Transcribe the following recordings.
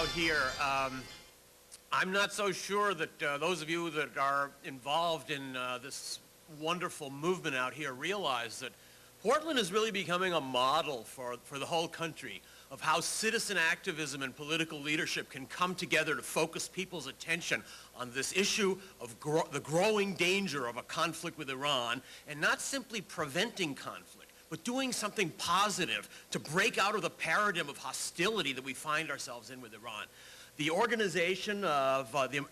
out here. I'm not so sure that those of you that are involved in this wonderful movement out here realize that Portland is really becoming a model for the whole country of how citizen activism and political leadership can come together to focus people's attention on this issue of the growing danger of a conflict with Iran, and not simply preventing conflict, but doing something positive to break out of the paradigm of hostility that we find ourselves in with Iran. The organization of the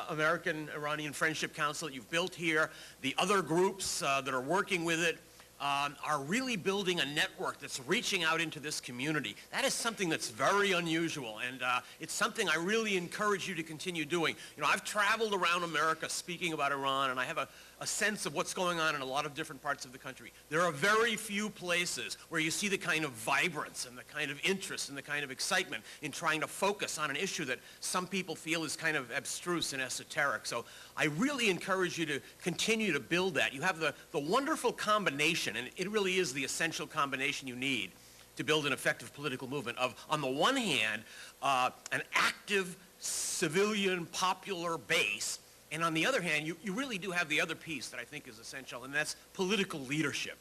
American-Iranian Friendship Council that you've built here, the other groups that are working with it, are really building a network that's reaching out into this community. That is something that's very unusual, and it's something I really encourage you to continue doing. You know, I've traveled around America speaking about Iran, and I have a sense of what's going on in a lot of different parts of the country. There are very few places where you see the kind of vibrance and the kind of interest and the kind of excitement in trying to focus on an issue that some people feel is kind of abstruse and esoteric. So I really encourage you to continue to build that. You have the wonderful combination, and it really is the essential combination you need to build an effective political movement of, on the one hand, an active civilian popular base, and on the other hand, you really do have the other piece that I think is essential, and that's political leadership.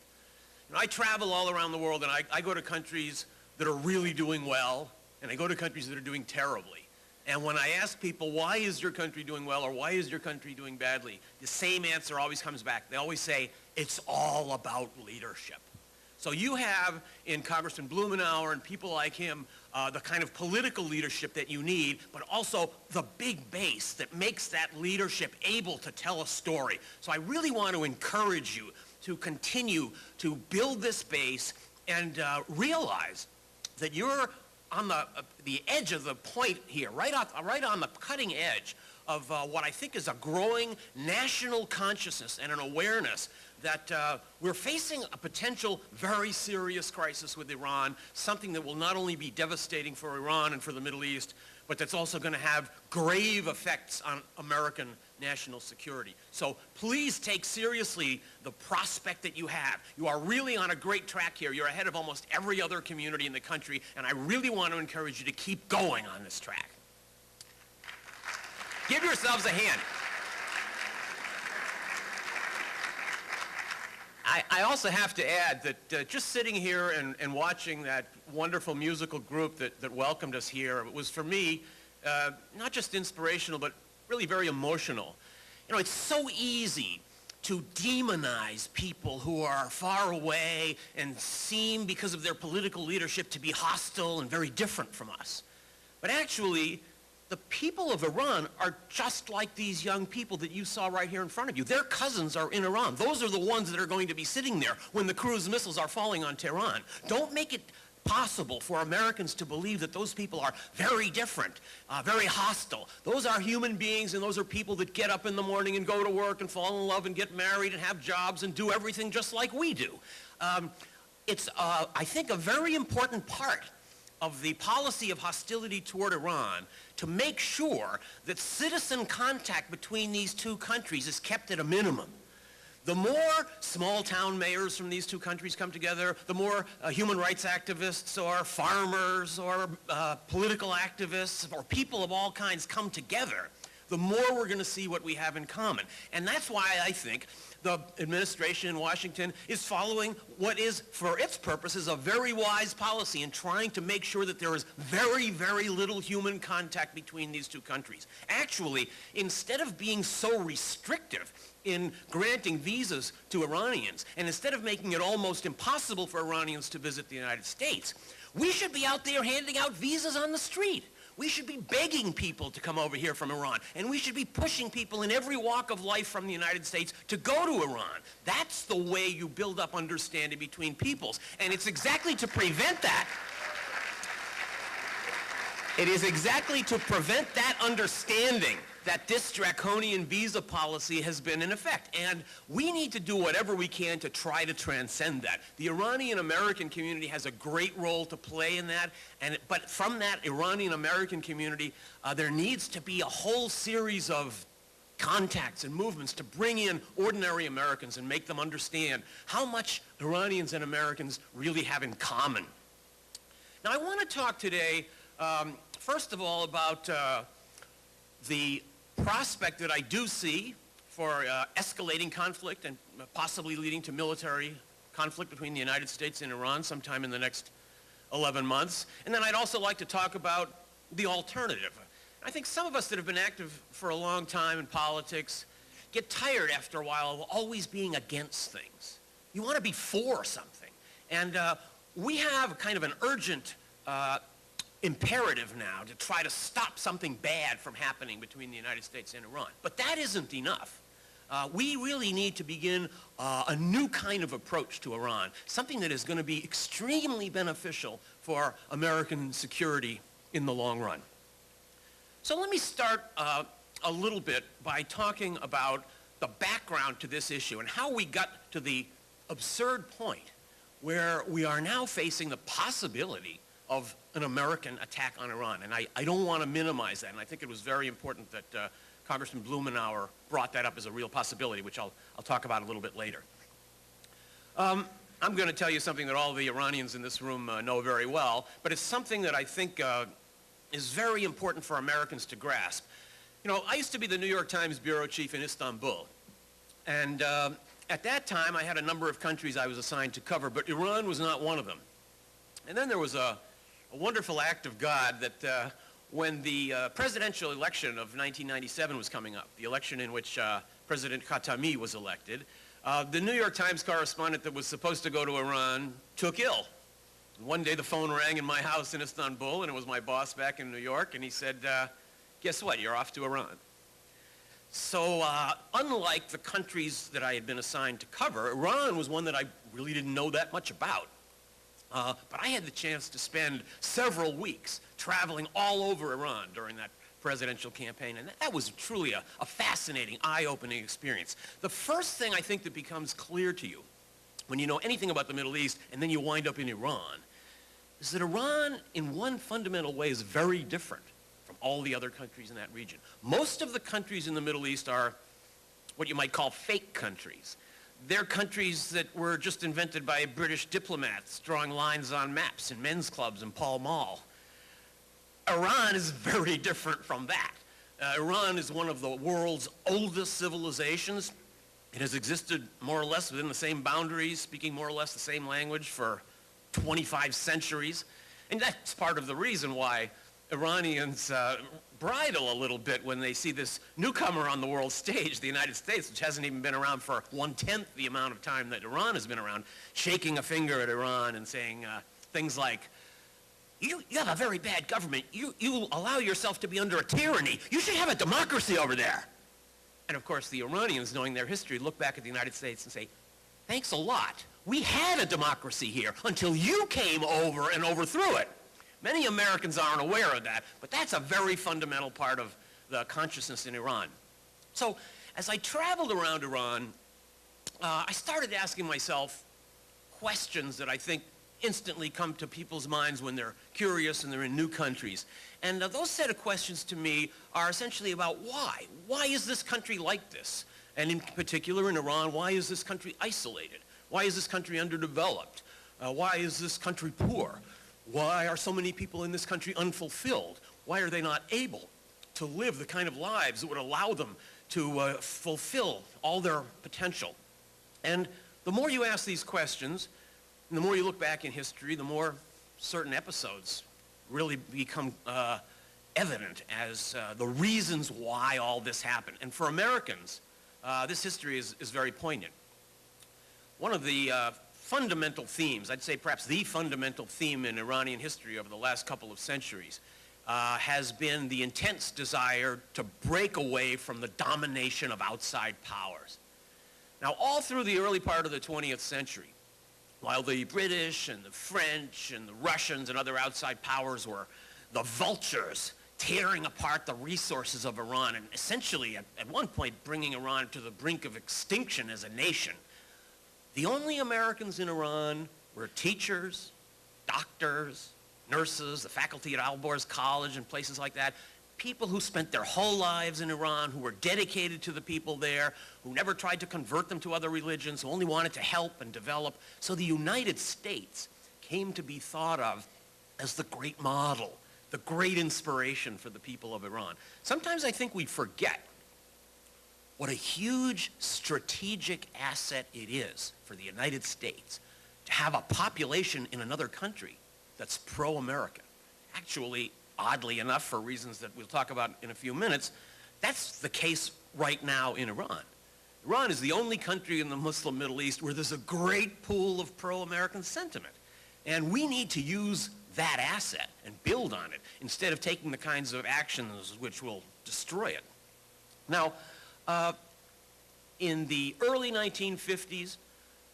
You know, I travel all around the world, and I go to countries that are really doing well, and I go to countries that are doing terribly. And when I ask people, why is your country doing well, or why is your country doing badly, the same answer always comes back. They always say, it's all about leadership. So you have in Congressman Blumenauer and people like him the kind of political leadership that you need, but also the big base that makes that leadership able to tell a story. So I really want to encourage you to continue to build this base and realize that you're on the edge of the point here, right on the cutting edge of what I think is a growing national consciousness and an awareness that we're facing a potential very serious crisis with Iran, something that will not only be devastating for Iran and for the Middle East, but that's also going to have grave effects on American national security. So please take seriously the prospect that you have. You are really on a great track here. You're ahead of almost every other community in the country, and I really want to encourage you to keep going on this track. Give yourselves a hand. I also have to add that just sitting here and watching that wonderful musical group that welcomed us here was, for me, not just inspirational, but really very emotional. You know, it's so easy to demonize people who are far away and seem, because of their political leadership, to be hostile and very different from us. But actually, the people of Iran are just like these young people that you saw right here in front of you. Their cousins are in Iran. Those are the ones that are going to be sitting there when the cruise missiles are falling on Tehran. Don't make it possible for Americans to believe that those people are very different, very hostile. Those are human beings, and those are people that get up in the morning and go to work and fall in love and get married and have jobs and do everything just like we do. It's, I think, a very important part of the policy of hostility toward Iran to make sure that citizen contact between these two countries is kept at a minimum. The more small-town mayors from these two countries come together, the more human rights activists or farmers or political activists or people of all kinds come together, the more we're going to see what we have in common. And that's why I think the administration in Washington is following what is, for its purposes, a very wise policy in trying to make sure that there is very, very little human contact between these two countries. Actually, instead of being so restrictive in granting visas to Iranians, and instead of making it almost impossible for Iranians to visit the United States, we should be out there handing out visas on the street. We should be begging people to come over here from Iran, and we should be pushing people in every walk of life from the United States to go to Iran. That's the way you build up understanding between peoples, and it's exactly to prevent that. It is exactly to prevent that understanding that this draconian visa policy has been in effect. And we need to do whatever we can to try to transcend that. The Iranian-American community has a great role to play in that, but from that Iranian-American community, there needs to be a whole series of contacts and movements to bring in ordinary Americans and make them understand how much Iranians and Americans really have in common. Now, I want to talk today First of all, about the prospect that I do see for escalating conflict and possibly leading to military conflict between the United States and Iran sometime in the next 11 months. And then I'd also like to talk about the alternative. I think some of us that have been active for a long time in politics get tired after a while of always being against things. You want to be for something. And we have kind of an urgent imperative now to try to stop something bad from happening between the United States and Iran. But that isn't enough. We really need to begin a new kind of approach to Iran, something that is going to be extremely beneficial for American security in the long run. So let me start a little bit by talking about the background to this issue and how we got to the absurd point where we are now facing the possibility of an American attack on Iran. And I don't want to minimize that, and I think it was very important that Congressman Blumenauer brought that up as a real possibility, which I'll talk about a little bit later. I'm going to tell you something that all the Iranians in this room know very well, but it's something that I think is very important for Americans to grasp. You know, I used to be the New York Times bureau chief in Istanbul, and at that time I had a number of countries I was assigned to cover, but Iran was not one of them. And then there was a wonderful act of God that when the presidential election of 1997 was coming up, the election in which President Khatami was elected, the New York Times correspondent that was supposed to go to Iran took ill. One day the phone rang in my house in Istanbul, and it was my boss back in New York, and he said, guess what, you're off to Iran. So unlike the countries that I had been assigned to cover, Iran was one that I really didn't know that much about. But I had the chance to spend several weeks traveling all over Iran during that presidential campaign, and that was truly a fascinating, eye-opening experience. The first thing I think that becomes clear to you when you know anything about the Middle East and then you wind up in Iran is that Iran, in one fundamental way, is very different from all the other countries in that region. Most of the countries in the Middle East are what you might call fake countries. They're countries that were just invented by British diplomats drawing lines on maps in men's clubs in Pall Mall. Iran is very different from that. Iran is one of the world's oldest civilizations. It has existed more or less within the same boundaries, speaking more or less the same language for 25 centuries. And that's part of the reason why Iranians bridle a little bit when they see this newcomer on the world stage, the United States, which hasn't even been around for 1/10 the amount of time that Iran has been around, shaking a finger at Iran and saying things like, you have a very bad government. You allow yourself to be under a tyranny. You should have a democracy over there. And of course, the Iranians, knowing their history, look back at the United States and say, thanks a lot. We had a democracy here until you came over and overthrew it. Many Americans aren't aware of that, but that's a very fundamental part of the consciousness in Iran. So as I traveled around Iran, I started asking myself questions that I think instantly come to people's minds when they're curious and they're in new countries. And those set of questions to me are essentially about why. Why is this country like this? And in particular in Iran, why is this country isolated? Why is this country underdeveloped? Why is this country poor? Why are so many people in this country unfulfilled? Why are they not able to live the kind of lives that would allow them to fulfill all their potential? And the more you ask these questions, and the more you look back in history, the more certain episodes really become evident as the reasons why all this happened. And for Americans, this history is very poignant. One of the fundamental themes, I'd say perhaps the fundamental theme in Iranian history over the last couple of centuries has been the intense desire to break away from the domination of outside powers. Now, all through the early part of the 20th century, while the British and the French and the Russians and other outside powers were the vultures tearing apart the resources of Iran and essentially at one point bringing Iran to the brink of extinction as a nation, the only Americans in Iran were teachers, doctors, nurses, the faculty at Alborz College and places like that, people who spent their whole lives in Iran, who were dedicated to the people there, who never tried to convert them to other religions, who only wanted to help and develop. So the United States came to be thought of as the great model, the great inspiration for the people of Iran. Sometimes I think we forget what a huge strategic asset it is for the United States to have a population in another country that's pro-American. Actually, oddly enough, for reasons that we'll talk about in a few minutes, that's the case right now in Iran. Iran is the only country in the Muslim Middle East where there's a great pool of pro-American sentiment. And we need to use that asset and build on it instead of taking the kinds of actions which will destroy it. Now, in the early 1950s,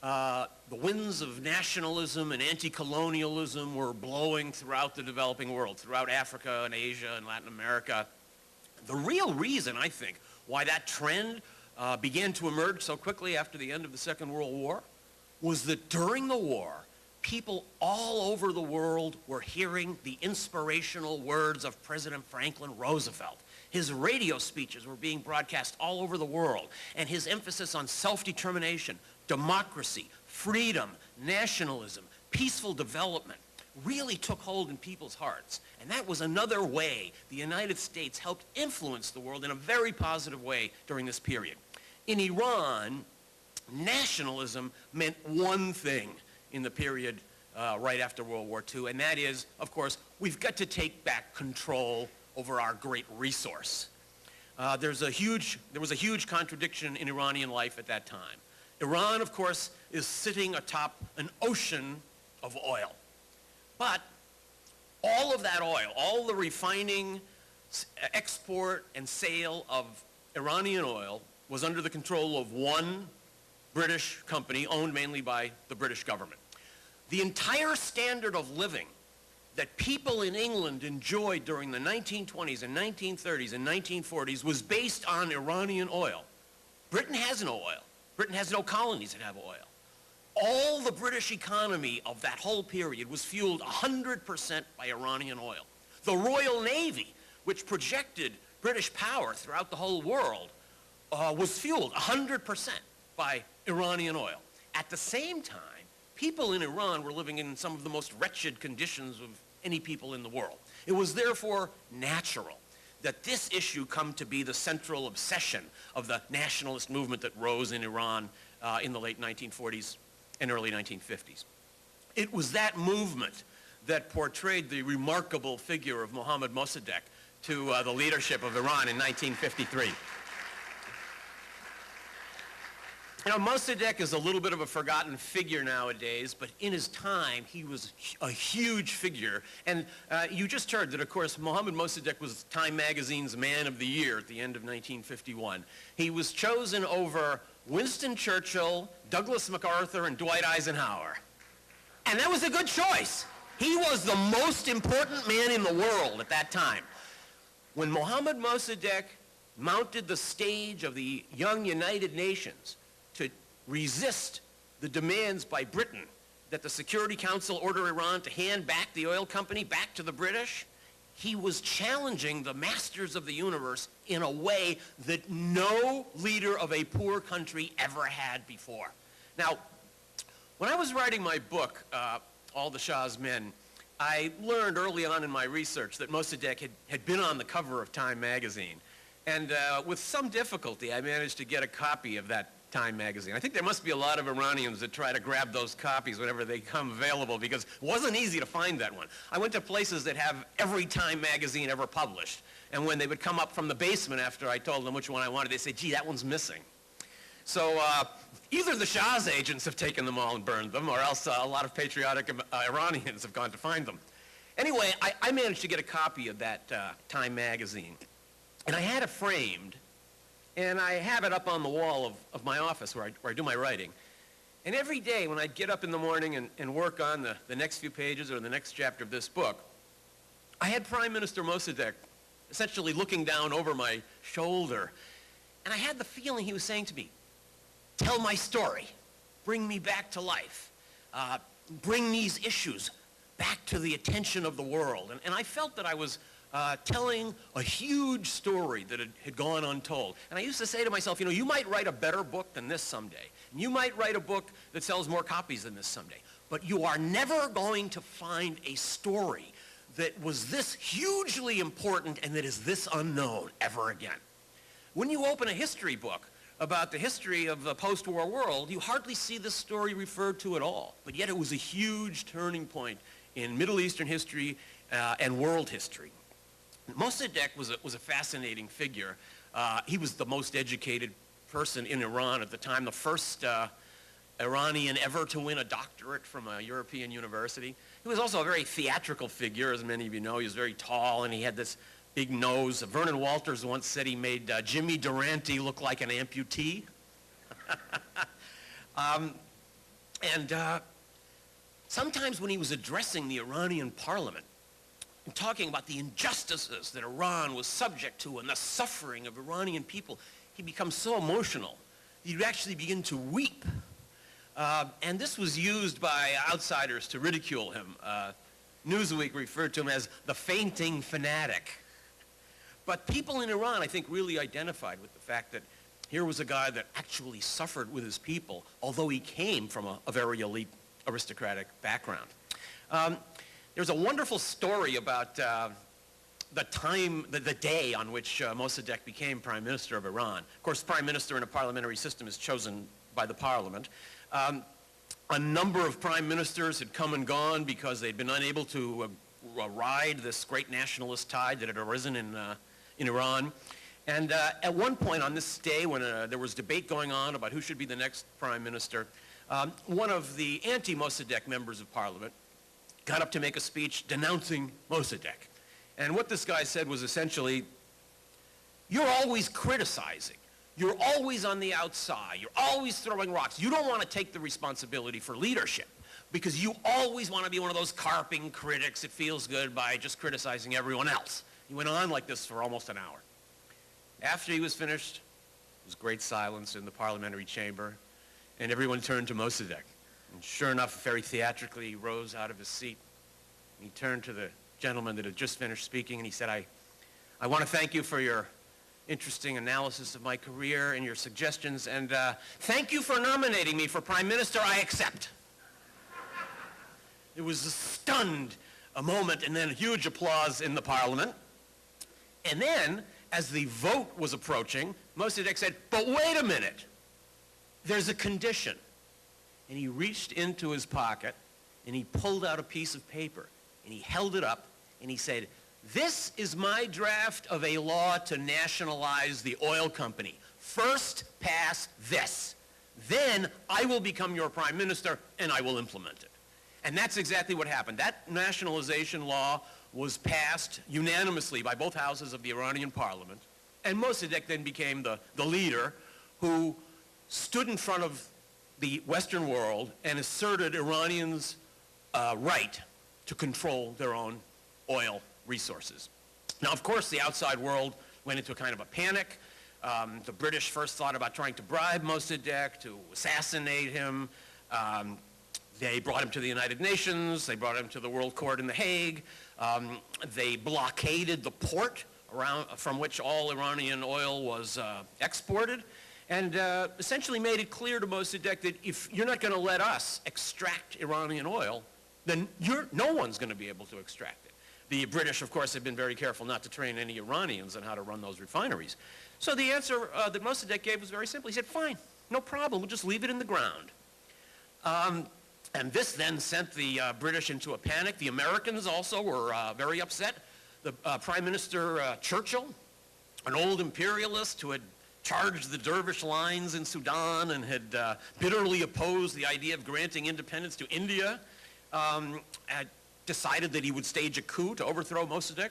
the winds of nationalism and anti-colonialism were blowing throughout the developing world, throughout Africa and Asia and Latin America. The real reason, I think, why that trend began to emerge so quickly after the end of the Second World War was that during the war, people all over the world were hearing the inspirational words of President Franklin Roosevelt. His radio speeches were being broadcast all over the world, and his emphasis on self-determination, democracy, freedom, nationalism, peaceful development really took hold in people's hearts. And that was another way the United States helped influence the world in a very positive way during this period. In Iran, nationalism meant one thing in the period right after World War II, and that is, of course, we've got to take back control over our great resource. There was a huge contradiction in Iranian life at that time. Iran, of course, is sitting atop an ocean of oil. But all of that oil, all the refining, export, and sale of Iranian oil was under the control of one British company owned mainly by the British government. The entire standard of living that people in England enjoyed during the 1920s and 1930s and 1940s was based on Iranian oil. Britain has no oil. Britain has no colonies that have oil. All the British economy of that whole period was fueled 100% by Iranian oil. The Royal Navy, which projected British power throughout the whole world, was fueled 100% by Iranian oil. At the same time, people in Iran were living in some of the most wretched conditions of any people in the world. It was therefore natural that this issue come to be the central obsession of the nationalist movement that rose in Iran in the late 1940s and early 1950s. It was that movement that portrayed the remarkable figure of Mohammad Mossadegh to the leadership of Iran in 1953. You know, Mossadegh is a little bit of a forgotten figure nowadays, but in his time, he was a huge figure. And you just heard that, of course, Mohammad Mossadegh was Time Magazine's Man of the Year at the end of 1951. He was chosen over Winston Churchill, Douglas MacArthur, and Dwight Eisenhower. And that was a good choice. He was the most important man in the world at that time. When Mohammad Mossadegh mounted the stage of the young United Nations to resist the demands by Britain that the Security Council order Iran to hand back the oil company back to the British, he was challenging the masters of the universe in a way that no leader of a poor country ever had before. Now, when I was writing my book, All the Shah's Men, I learned early on in my research that Mossadegh had been on the cover of Time magazine. And with some difficulty, I managed to get a copy of that Time magazine. I think there must be a lot of Iranians that try to grab those copies whenever they come available, because it wasn't easy to find that one. I went to places that have every Time magazine ever published, and when they would come up from the basement after I told them which one I wanted, they'd say, gee, that one's missing. So either the Shah's agents have taken them all and burned them, or else a lot of patriotic Iranians have gone to find them. Anyway, I managed to get a copy of that Time magazine, and I had it framed, and I have it up on the wall of my office where I do my writing. And every day when I'd get up in the morning and work on the next few pages or the next chapter of this book, I had Prime Minister Mossadegh essentially looking down over my shoulder. And I had the feeling he was saying to me, tell my story, bring me back to life, bring these issues back to the attention of the world. And I felt that I was telling a huge story that had gone untold. And I used to say to myself, you know, you might write a better book than this someday. And you might write a book that sells more copies than this someday. But you are never going to find a story that was this hugely important and that is this unknown ever again. When you open a history book about the history of the post-war world, you hardly see this story referred to at all. But yet it was a huge turning point in Middle Eastern history and world history. Mossadegh was a fascinating figure. He was the most educated person in Iran at the time, the first Iranian ever to win a doctorate from a European university. He was also a very theatrical figure, as many of you know. He was very tall, and he had this big nose. Vernon Walters once said he made Jimmy Durante look like an amputee. Sometimes when he was addressing the Iranian parliament and talking about the injustices that Iran was subject to and the suffering of Iranian people, he becomes so emotional, he'd actually begin to weep. And this was used by outsiders to ridicule him. Newsweek referred to him as the fainting fanatic. But people in Iran, I think, really identified with the fact that here was a guy that actually suffered with his people, although he came from a very elite aristocratic background. There's a wonderful story about the day on which Mossadegh became prime minister of Iran. Of course, prime minister in a parliamentary system is chosen by the parliament. A number of prime ministers had come and gone because they'd been unable to ride this great nationalist tide that had arisen in Iran. And at one point on this day, when there was debate going on about who should be the next prime minister, one of the anti-Mossadegh members of parliament got up to make a speech denouncing Mossadegh. And what this guy said was essentially, you're always criticizing. You're always on the outside. You're always throwing rocks. You don't want to take the responsibility for leadership because you always want to be one of those carping critics that feels good by just criticizing everyone else. He went on like this for almost an hour. After he was finished, there was great silence in the parliamentary chamber, and everyone turned to Mossadegh. And sure enough, very theatrically, he rose out of his seat. And he turned to the gentleman that had just finished speaking, and he said, I want to thank you for your interesting analysis of my career and your suggestions, and thank you for nominating me for prime minister. I accept. It was a stunned moment, and then huge applause in the parliament. And then, as the vote was approaching, Mossadegh said, but wait a minute, there's a condition. And he reached into his pocket, and he pulled out a piece of paper, and he held it up, and he said, this is my draft of a law to nationalize the oil company. First pass this. Then I will become your prime minister, and I will implement it. And that's exactly what happened. That nationalization law was passed unanimously by both houses of the Iranian parliament, and Mossadegh then became the leader who stood in front of the Western world and asserted Iranians' right to control their own oil resources. Now, of course, the outside world went into a kind of a panic. The British first thought about trying to bribe Mossadegh, to assassinate him. They brought him to the United Nations. They brought him to the World Court in The Hague. They blockaded the port from which all Iranian oil was exported, and essentially made it clear to Mossadegh that if you're not going to let us extract Iranian oil, then no one's going to be able to extract it. The British, of course, have been very careful not to train any Iranians on how to run those refineries. So the answer that Mossadegh gave was very simple. He said, fine, no problem, we'll just leave it in the ground. And this then sent the British into a panic. The Americans also were very upset. The Prime Minister Churchill, an old imperialist who had charged the dervish lines in Sudan and had bitterly opposed the idea of granting independence to India, had decided that he would stage a coup to overthrow Mossadegh.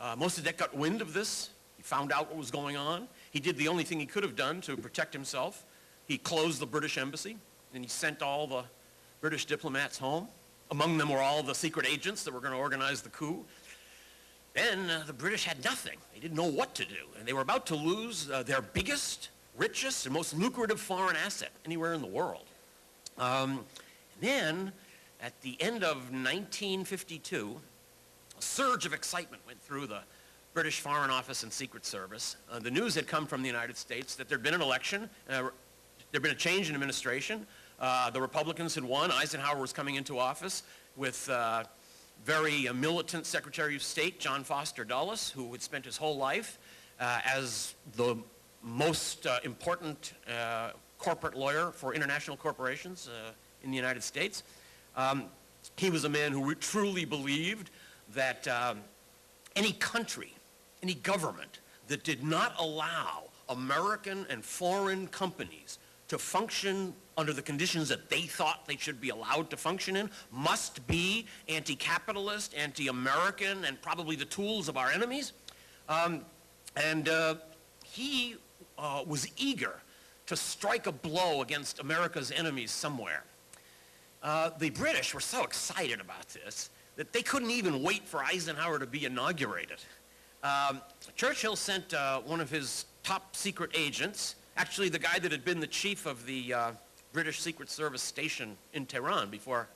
Mossadegh got wind of this. He found out what was going on. He did the only thing he could have done to protect himself. He closed the British embassy, and he sent all the British diplomats home. Among them were all the secret agents that were going to organize the coup. Then the British had nothing. They didn't know what to do, and they were about to lose their biggest, richest, and most lucrative foreign asset anywhere in the world. Then, at the end of 1952, a surge of excitement went through the British Foreign Office and Secret Service. The news had come from the United States that there'd been an election, there'd been a change in administration. The Republicans had won. Eisenhower was coming into office with very militant Secretary of State, John Foster Dulles, who had spent his whole life as the most important corporate lawyer for international corporations in the United States. He was a man who truly believed that any country, any government that did not allow American and foreign companies to function under the conditions that they thought they should be allowed to function in must be anti-capitalist, anti-American, and probably the tools of our enemies. He was eager to strike a blow against America's enemies somewhere. The British were so excited about this that they couldn't even wait for Eisenhower to be inaugurated. Churchill sent one of his top secret agents, actually the guy that had been the chief of the British Secret Service station in Tehran before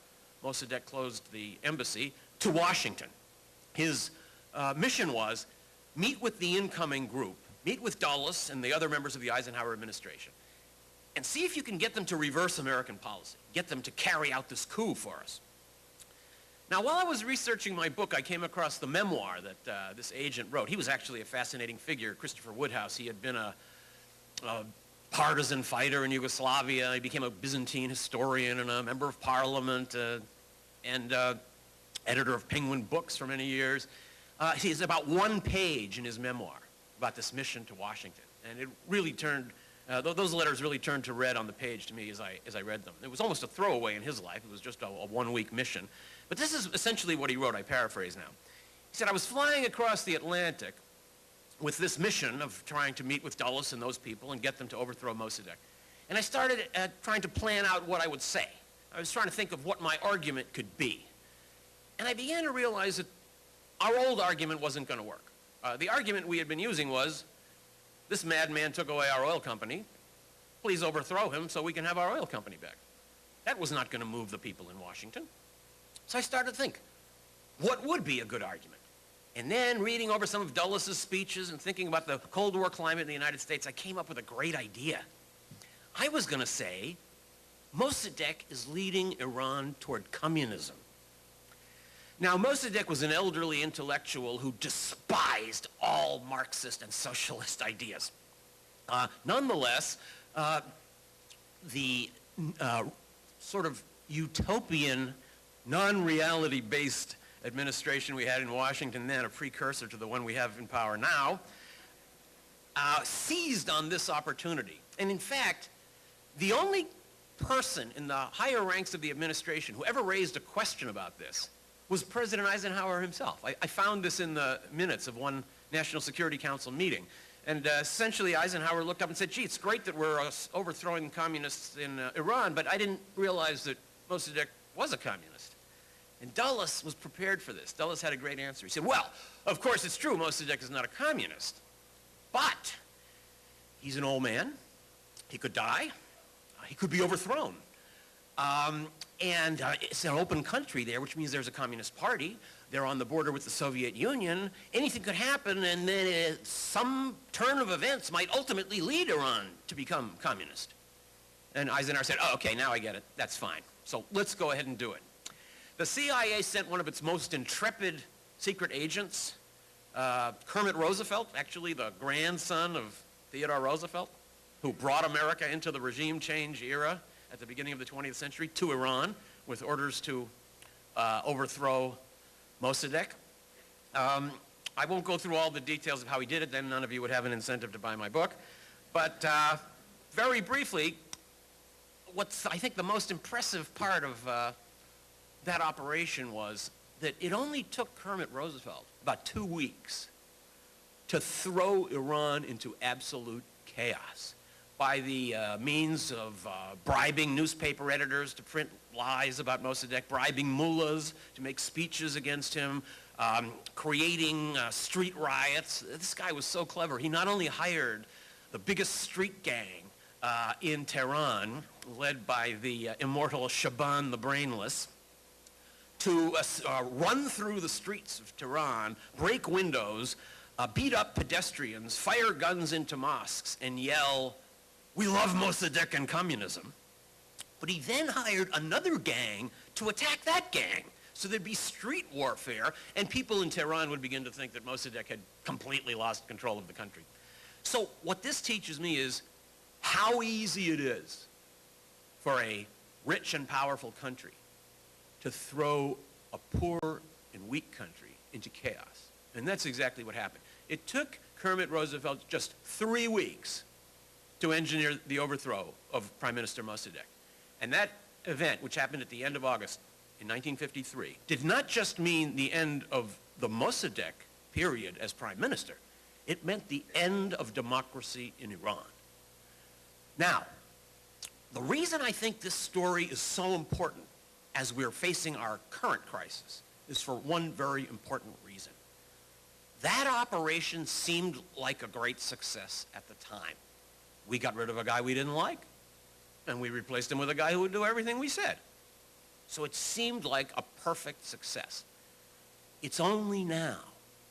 Mossadegh closed the embassy, to Washington. His mission was meet with the incoming group, meet with Dulles and the other members of the Eisenhower administration, and see if you can get them to reverse American policy, get them to carry out this coup for us. Now, while I was researching my book, I came across the memoir that this agent wrote. He was actually a fascinating figure, Christopher Woodhouse. He had been a partisan fighter in Yugoslavia. He became a Byzantine historian and a member of parliament and editor of Penguin Books for many years. He has about one page in his memoir about this mission to Washington. And it really turned, those letters really turned to red on the page to me as I read them. It was almost a throwaway in his life. It was just a one-week mission. But this is essentially what he wrote. I paraphrase now. He said, I was flying across the Atlantic with this mission of trying to meet with Dulles and those people and get them to overthrow Mossadegh. And I started trying to plan out what I would say. I was trying to think of what my argument could be. And I began to realize that our old argument wasn't going to work. The argument we had been using was, this madman took away our oil company. Please overthrow him so we can have our oil company back. That was not going to move the people in Washington. So I started to think, what would be a good argument? And then reading over some of Dulles' speeches and thinking about the Cold War climate in the United States, I came up with a great idea. I was going to say, Mossadegh is leading Iran toward communism. Now, Mossadegh was an elderly intellectual who despised all Marxist and socialist ideas. Nonetheless, the sort of utopian, non-reality-based administration we had in Washington then, a precursor to the one we have in power now, seized on this opportunity. And in fact, the only person in the higher ranks of the administration who ever raised a question about this was President Eisenhower himself. I found this in the minutes of one National Security Council meeting. And essentially Eisenhower looked up and said, gee, it's great that we're overthrowing communists in Iran, but I didn't realize that Mossadegh was a communist. And Dulles was prepared for this. Dulles had a great answer. He said, well, of course it's true, Mossadegh is not a communist, but he's an old man. He could die. He could be overthrown. It's an open country there, which means there's a communist party. They're on the border with the Soviet Union. Anything could happen, and then some turn of events might ultimately lead Iran to become communist. And Eisenhower said, oh, okay, now I get it. That's fine. So let's go ahead and do it. The CIA sent one of its most intrepid secret agents, Kermit Roosevelt, actually the grandson of Theodore Roosevelt, who brought America into the regime change era at the beginning of the 20th century, to Iran with orders to overthrow Mossadegh. I won't go through all the details of how he did it, then none of you would have an incentive to buy my book. But very briefly, what's I think the most impressive part of that operation was that it only took Kermit Roosevelt about 2 weeks to throw Iran into absolute chaos by the means of bribing newspaper editors to print lies about Mossadegh, bribing mullahs to make speeches against him, creating street riots. This guy was so clever. He not only hired the biggest street gang in Tehran, led by the immortal Shaban the Brainless, to run through the streets of Tehran, break windows, beat up pedestrians, fire guns into mosques, and yell, "We love Mossadegh and communism." But he then hired another gang to attack that gang. So there'd be street warfare, and people in Tehran would begin to think that Mossadegh had completely lost control of the country. So what this teaches me is how easy it is for a rich and powerful country to throw a poor and weak country into chaos. And that's exactly what happened. It took Kermit Roosevelt just 3 weeks to engineer the overthrow of Prime Minister Mossadegh. And that event, which happened at the end of August in 1953, did not just mean the end of the Mossadegh period as prime minister. It meant the end of democracy in Iran. Now, the reason I think this story is so important as we're facing our current crisis is for one very important reason. That operation seemed like a great success at the time. We got rid of a guy we didn't like, and we replaced him with a guy who would do everything we said. So it seemed like a perfect success. It's only now,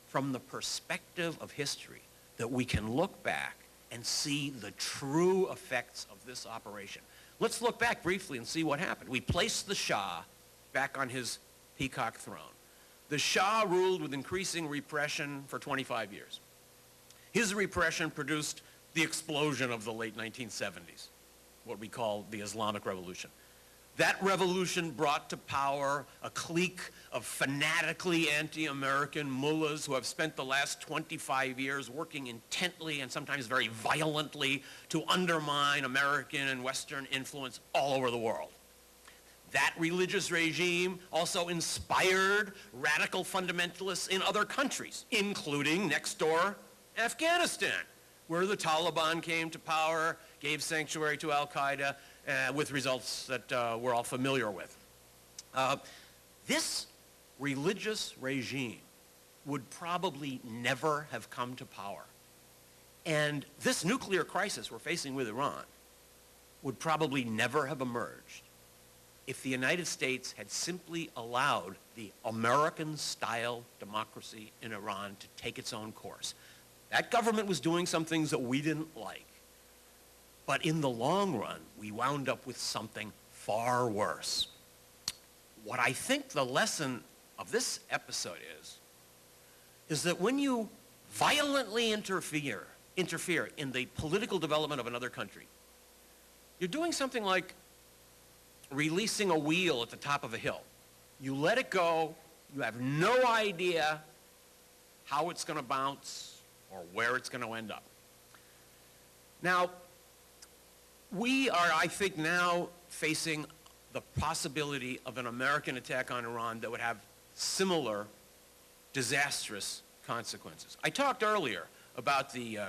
from the perspective of history, that we can look back and see the true effects of this operation. Let's look back briefly and see what happened. We placed the Shah back on his peacock throne. The Shah ruled with increasing repression for 25 years. His repression produced the explosion of the late 1970s, what we call the Islamic Revolution. That revolution brought to power a clique of fanatically anti-American mullahs who have spent the last 25 years working intently and sometimes very violently to undermine American and Western influence all over the world. That religious regime also inspired radical fundamentalists in other countries, including next door Afghanistan, where the Taliban came to power, gave sanctuary to al-Qaeda, with results that we're all familiar with. This religious regime would probably never have come to power. And this nuclear crisis we're facing with Iran would probably never have emerged if the United States had simply allowed the American-style democracy in Iran to take its own course. That government was doing some things that we didn't like. But in the long run, we wound up with something far worse. What I think the lesson of this episode is that when you violently interfere in the political development of another country, you're doing something like releasing a wheel at the top of a hill. You let it go, you have no idea how it's going to bounce or where it's going to end up. Now, we are, I think, now facing the possibility of an American attack on Iran that would have similar disastrous consequences. I talked earlier about the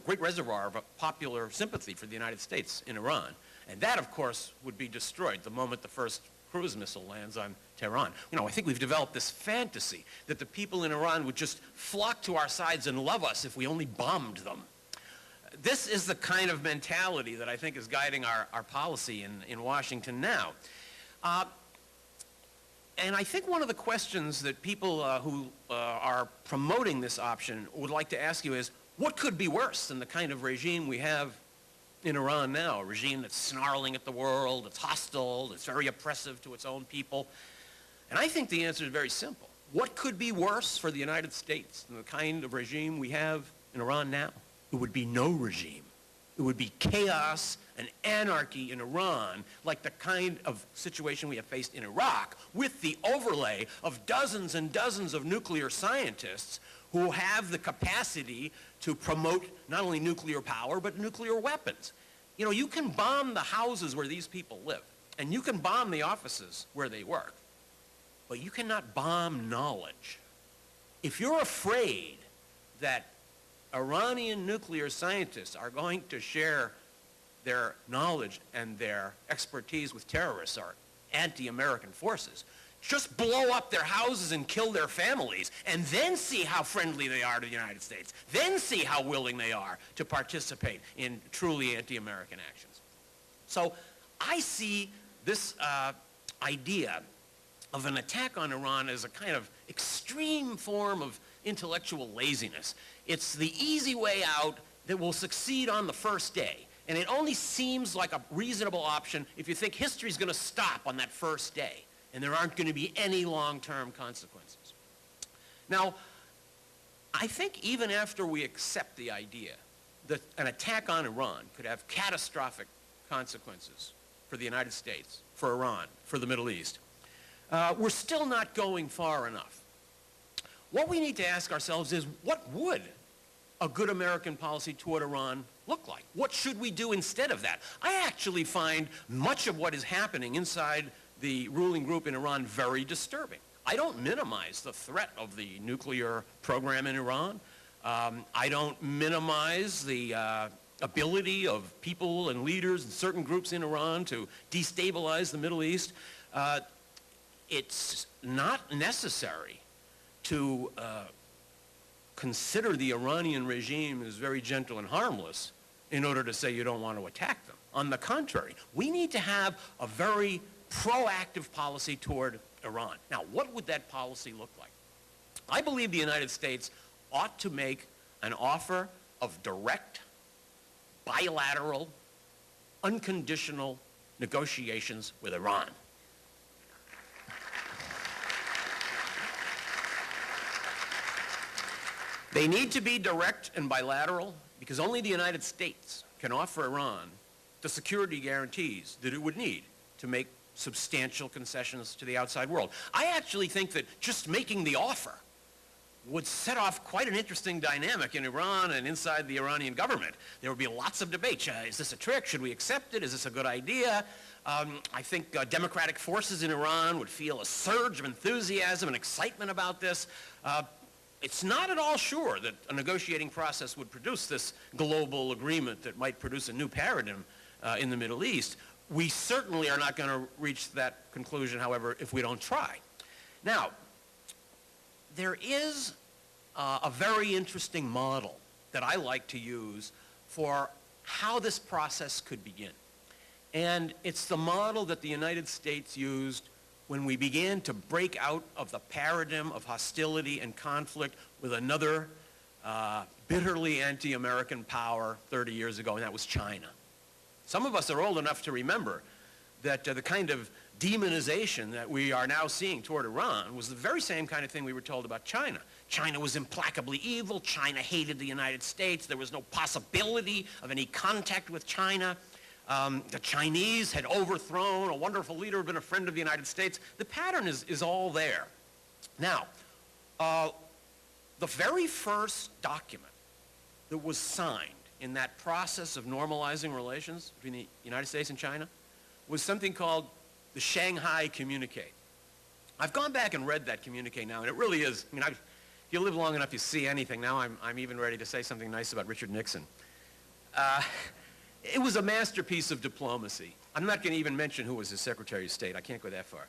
great reservoir of popular sympathy for the United States in Iran, and that, of course, would be destroyed the moment the first cruise missile lands on Tehran. I think we've developed this fantasy that the people in Iran would just flock to our sides and love us if we only bombed them. This is the kind of mentality that I think is guiding our policy in Washington now. And I think one of the questions that people who are promoting this option would like to ask you is, what could be worse than the kind of regime we have in Iran now, a regime that's snarling at the world, that's hostile, that's very oppressive to its own people? And I think the answer is very simple. What could be worse for the United States than the kind of regime we have in Iran now? It would be no regime. It would be chaos and anarchy in Iran, like the kind of situation we have faced in Iraq, with the overlay of dozens and dozens of nuclear scientists who have the capacity to promote not only nuclear power, but nuclear weapons. You can bomb the houses where these people live, and you can bomb the offices where they work, but you cannot bomb knowledge. If you're afraid that Iranian nuclear scientists are going to share their knowledge and their expertise with terrorists or anti-American forces, just blow up their houses and kill their families, and then see how friendly they are to the United States. Then see how willing they are to participate in truly anti-American actions. So I see this idea of an attack on Iran as a kind of extreme form of intellectual laziness. It's the easy way out that will succeed on the first day. And it only seems like a reasonable option if you think history's going to stop on that first day. and there aren't going to be any long-term consequences. Now, I think even after we accept the idea that an attack on Iran could have catastrophic consequences for the United States, for Iran, for the Middle East, we're still not going far enough. What we need to ask ourselves is, what would a good American policy toward Iran look like? What should we do instead of that? I actually find much of what is happening inside the ruling group in Iran very disturbing. I don't minimize the threat of the nuclear program in Iran. I don't minimize the ability of people and leaders in certain groups in Iran to destabilize the Middle East. It's not necessary to consider the Iranian regime as very gentle and harmless in order to say you don't want to attack them. On the contrary, we need to have a very proactive policy toward Iran. Now, what would that policy look like? I believe the United States ought to make an offer of direct, bilateral, unconditional negotiations with Iran. They need to be direct and bilateral because only the United States can offer Iran the security guarantees that it would need to make substantial concessions to the outside world. I actually think that just making the offer would set off quite an interesting dynamic in Iran and inside the Iranian government. There would be lots of debate. Is this a trick? Should we accept it? Is this a good idea? I think democratic forces in Iran would feel a surge of enthusiasm and excitement about this. It's not at all sure that a negotiating process would produce this global agreement that might produce a new paradigm in the Middle East. We certainly are not going to reach that conclusion, however, if we don't try. Now, there is a very interesting model that I like to use for how this process could begin. And it's the model that the United States used when we began to break out of the paradigm of hostility and conflict with another bitterly anti-American power 30 years ago, and that was China. Some of us are old enough to remember that the kind of demonization that we are now seeing toward Iran was the very same kind of thing we were told about China. China was implacably evil. China hated the United States. There was no possibility of any contact with China. The Chinese had overthrown a wonderful leader who had been a friend of the United States. The pattern is all there. Now, the very first document that was signed in that process of normalizing relations between the United States and China was something called the Shanghai Communicate. I've gone back and read that communique now, and it really is, I mean, if you live long enough, you see anything. Now I'm even ready to say something nice about Richard Nixon. It was a masterpiece of diplomacy. I'm not going to even mention who was his Secretary of State. I can't go that far.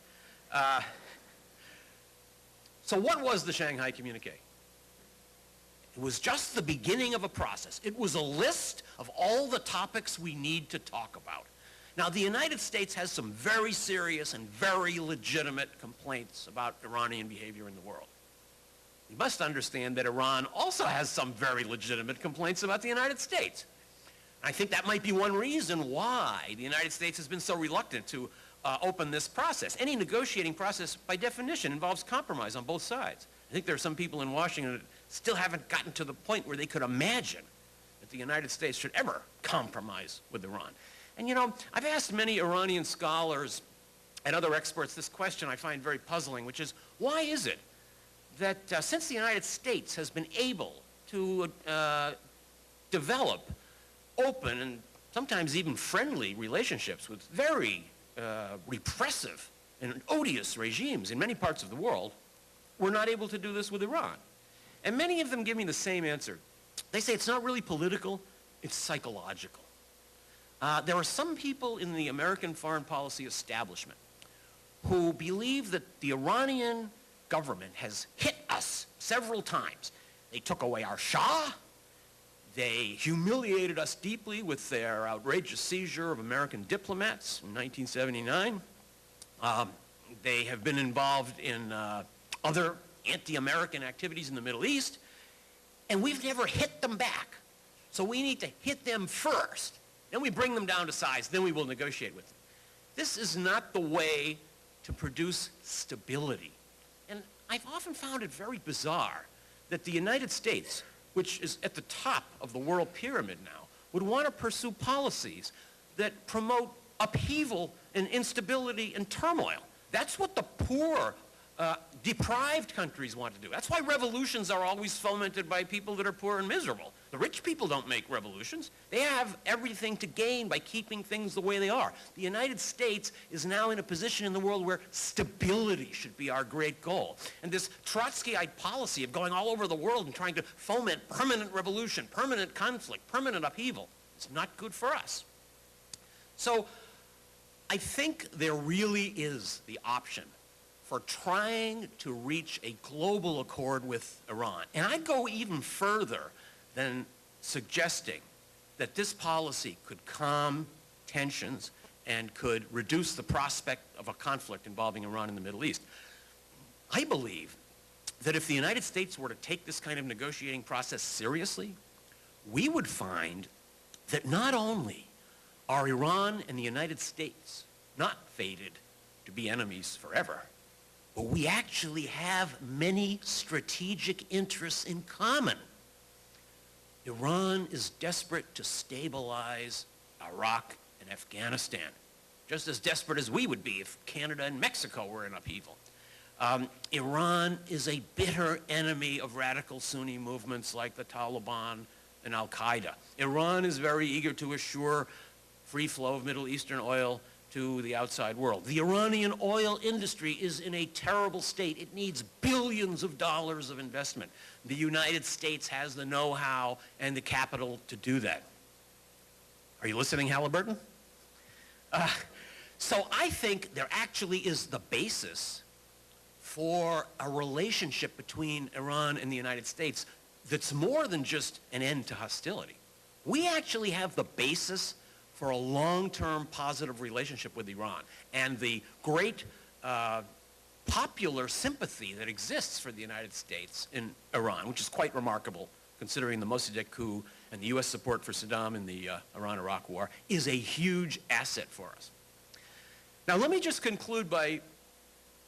So what was the Shanghai Communique? It was just the beginning of a process. It was a list of all the topics we need to talk about. Now, the United States has some very serious and very legitimate complaints about Iranian behavior in the world. You must understand that Iran also has some very legitimate complaints about the United States. I think that might be one reason why the United States has been so reluctant to open this process. Any negotiating process, by definition, involves compromise on both sides. I think there are some people in Washington that still haven't gotten to the point where they could imagine that the United States should ever compromise with Iran. And you know, I've asked many Iranian scholars and other experts this question I find very puzzling, which is, why is it that since the United States has been able to develop open and sometimes even friendly relationships with very repressive and odious regimes in many parts of the world, we're not able to do this with Iran? And many of them give me the same answer. They say it's not really political, it's psychological. There are some people in the American foreign policy establishment who believe that the Iranian government has hit us several times. They took away our Shah. They humiliated us deeply with their outrageous seizure of American diplomats in 1979. They have been involved in other anti-American activities in the Middle East, and we've never hit them back. So we need to hit them first. Then we bring them down to size. Then we will negotiate with them. This is not the way to produce stability. And I've often found it very bizarre that the United States, which is at the top of the world pyramid now, would want to pursue policies that promote upheaval and instability and turmoil. That's what the poor, deprived countries want to do. That's why revolutions are always fomented by people that are poor and miserable. The rich people don't make revolutions. They have everything to gain by keeping things the way they are. The United States is now in a position in the world where stability should be our great goal. And this Trotskyite policy of going all over the world and trying to foment permanent revolution, permanent conflict, permanent upheaval, is not good for us. So I think there really is the option for trying to reach a global accord with Iran. And I'd go even further than suggesting that this policy could calm tensions and could reduce the prospect of a conflict involving Iran in the Middle East. I believe that if the United States were to take this kind of negotiating process seriously, we would find that not only are Iran and the United States not fated to be enemies forever, but we actually have many strategic interests in common. Iran is desperate to stabilize Iraq and Afghanistan, just as desperate as we would be if Canada and Mexico were in upheaval. Iran is a bitter enemy of radical Sunni movements like the Taliban and Al-Qaeda. Iran is very eager to assure free flow of Middle Eastern oil to the outside world. The Iranian oil industry is in a terrible state. It needs billions of dollars of investment. The United States has the know-how and the capital to do that. Are you listening, Halliburton? So I think there actually is the basis for a relationship between Iran and the United States that's more than just an end to hostility. We actually have the basis for a long-term positive relationship with Iran, and the great popular sympathy that exists for the United States in Iran, which is quite remarkable considering the Mossadegh coup and the U.S. support for Saddam in the Iran-Iraq war, is a huge asset for us. Now let me just conclude by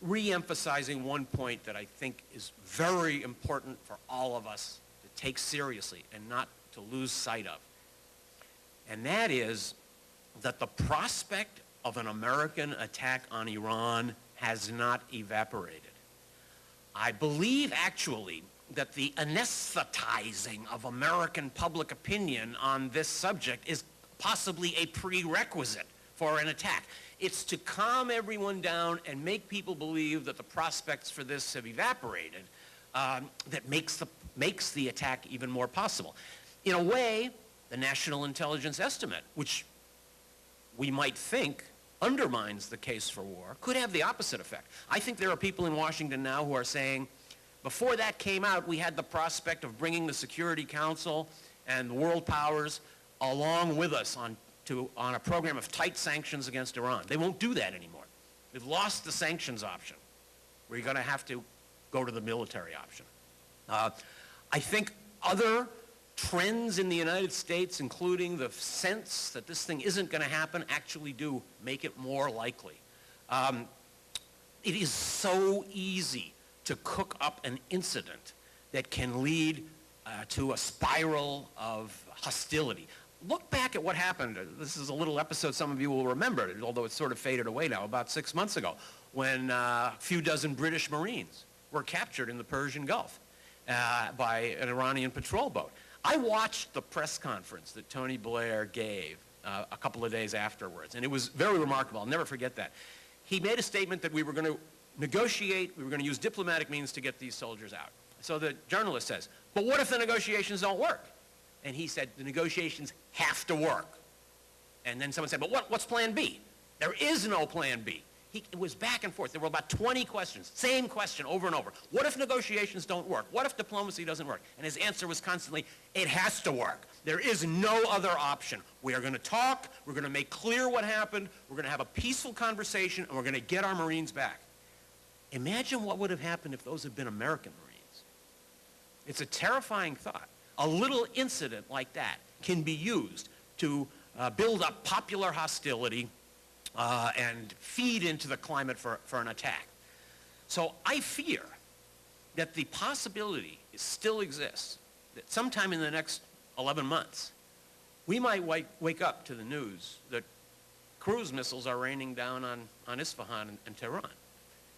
re-emphasizing one point that I think is very important for all of us to take seriously and not to lose sight of. And that is that the prospect of an American attack on Iran has not evaporated. I believe, actually, that the anesthetizing of American public opinion on this subject is possibly a prerequisite for an attack. It's to calm everyone down and make people believe that the prospects for this have evaporated that makes the attack even more possible. In a way, the National Intelligence Estimate, which we might think undermines the case for war, could have the opposite effect. I think there are people in Washington now who are saying, before that came out, we had the prospect of bringing the Security Council and the world powers along with us on a program of tight sanctions against Iran. They won't do that anymore. They've lost the sanctions option. We're going to have to go to the military option. I think other trends in the United States, including the sense that this thing isn't going to happen, actually do make it more likely. It is so easy to cook up an incident that can lead to a spiral of hostility. Look back at what happened. This is a little episode some of you will remember, although it's sort of faded away now, about 6 months ago, when a few dozen British Marines were captured in the Persian Gulf by an Iranian patrol boat. I watched the press conference that Tony Blair gave a couple of days afterwards, and it was very remarkable. I'll never forget that. He made a statement that we were going to negotiate, we were going to use diplomatic means to get these soldiers out. So the journalist says, but what if the negotiations don't work? And he said, the negotiations have to work. And then someone said, but what's plan B? There is no plan B. It was back and forth. There were about 20 questions, same question over and over. What if negotiations don't work? What if diplomacy doesn't work? And his answer was constantly, it has to work. There is no other option. We are going to talk, we're going to make clear what happened, we're going to have a peaceful conversation, and we're going to get our Marines back. Imagine what would have happened if those had been American Marines. It's a terrifying thought. A little incident like that can be used to build up popular hostility and feed into the climate for an attack. So I fear that the possibility still exists that sometime in the next 11 months, we might wake up to the news that cruise missiles are raining down on Isfahan and Tehran.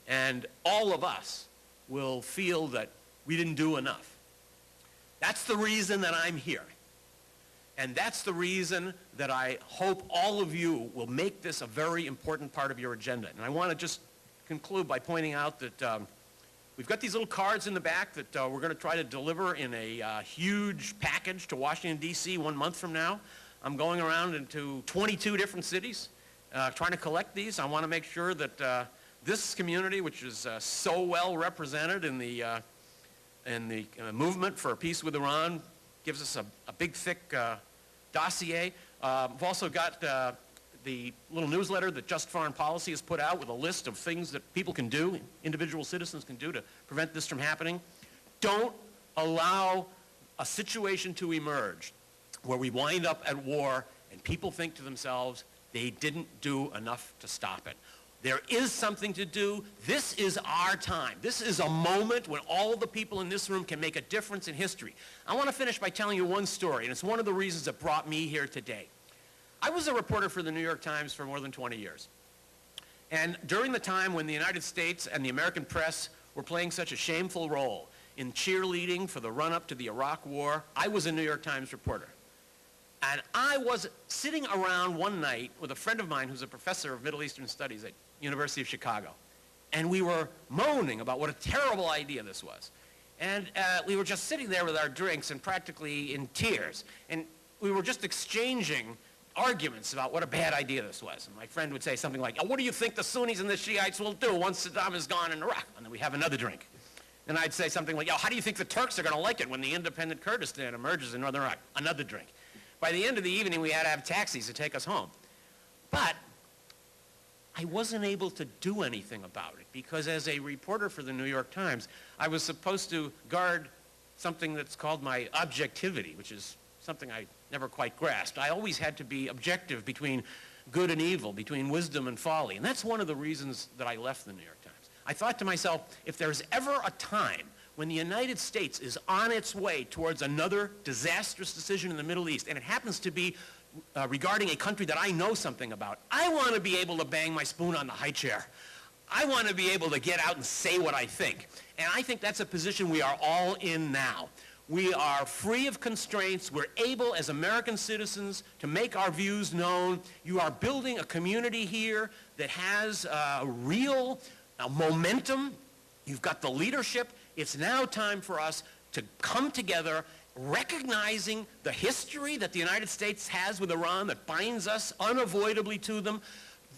And all of us will feel that we didn't do enough. That's the reason that I'm here. And that's the reason that I hope all of you will make this a very important part of your agenda. And I want to just conclude by pointing out that we've got these little cards in the back that we're going to try to deliver in a huge package to Washington, D.C. 1 month from now. I'm going around into 22 different cities trying to collect these. I want to make sure that this community, which is so well represented in the movement for peace with Iran, gives us a big, thick dossier. We've also got the little newsletter that Just Foreign Policy has put out with a list of things that people can do, individual citizens can do to prevent this from happening. Don't allow a situation to emerge where we wind up at war and people think to themselves they didn't do enough to stop it. There is something to do. This is our time. This is a moment when all the people in this room can make a difference in history. I want to finish by telling you one story, and it's one of the reasons that brought me here today. I was a reporter for the New York Times for more than 20 years. And during the time when the United States and the American press were playing such a shameful role in cheerleading for the run-up to the Iraq War, I was a New York Times reporter. And I was sitting around one night with a friend of mine who's a professor of Middle Eastern Studies at University of Chicago. And we were moaning about what a terrible idea this was. And we were just sitting there with our drinks and practically in tears. And we were just exchanging arguments about what a bad idea this was. And my friend would say something like, oh, what do you think the Sunnis and the Shiites will do once Saddam is gone in Iraq? And then we have another drink. And I'd say something like, oh, how do you think the Turks are going to like it when the independent Kurdistan emerges in northern Iraq? Another drink. By the end of the evening, we had to have taxis to take us home. But I wasn't able to do anything about it because as a reporter for the New York Times, I was supposed to guard something that's called my objectivity, which is something I never quite grasped. I always had to be objective between good and evil, between wisdom and folly. And that's one of the reasons that I left the New York Times. I thought to myself, if there's ever a time when the United States is on its way towards another disastrous decision in the Middle East, and it happens to be regarding a country that I know something about, I want to be able to bang my spoon on the high chair. I want to be able to get out and say what I think. And I think that's a position we are all in now. We are free of constraints. We're able, as American citizens, to make our views known. You are building a community here that has real momentum. You've got the leadership. It's now time for us to come together, recognizing the history that the United States has with Iran that binds us unavoidably to them,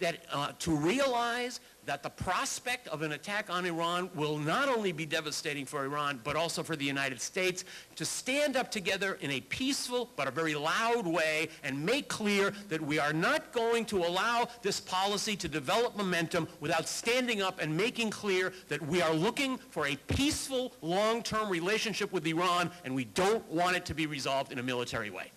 that to realize that the prospect of an attack on Iran will not only be devastating for Iran, but also for the United States, to stand up together in a peaceful but a very loud way and make clear that we are not going to allow this policy to develop momentum without standing up and making clear that we are looking for a peaceful, long-term relationship with Iran, and we don't want it to be resolved in a military way.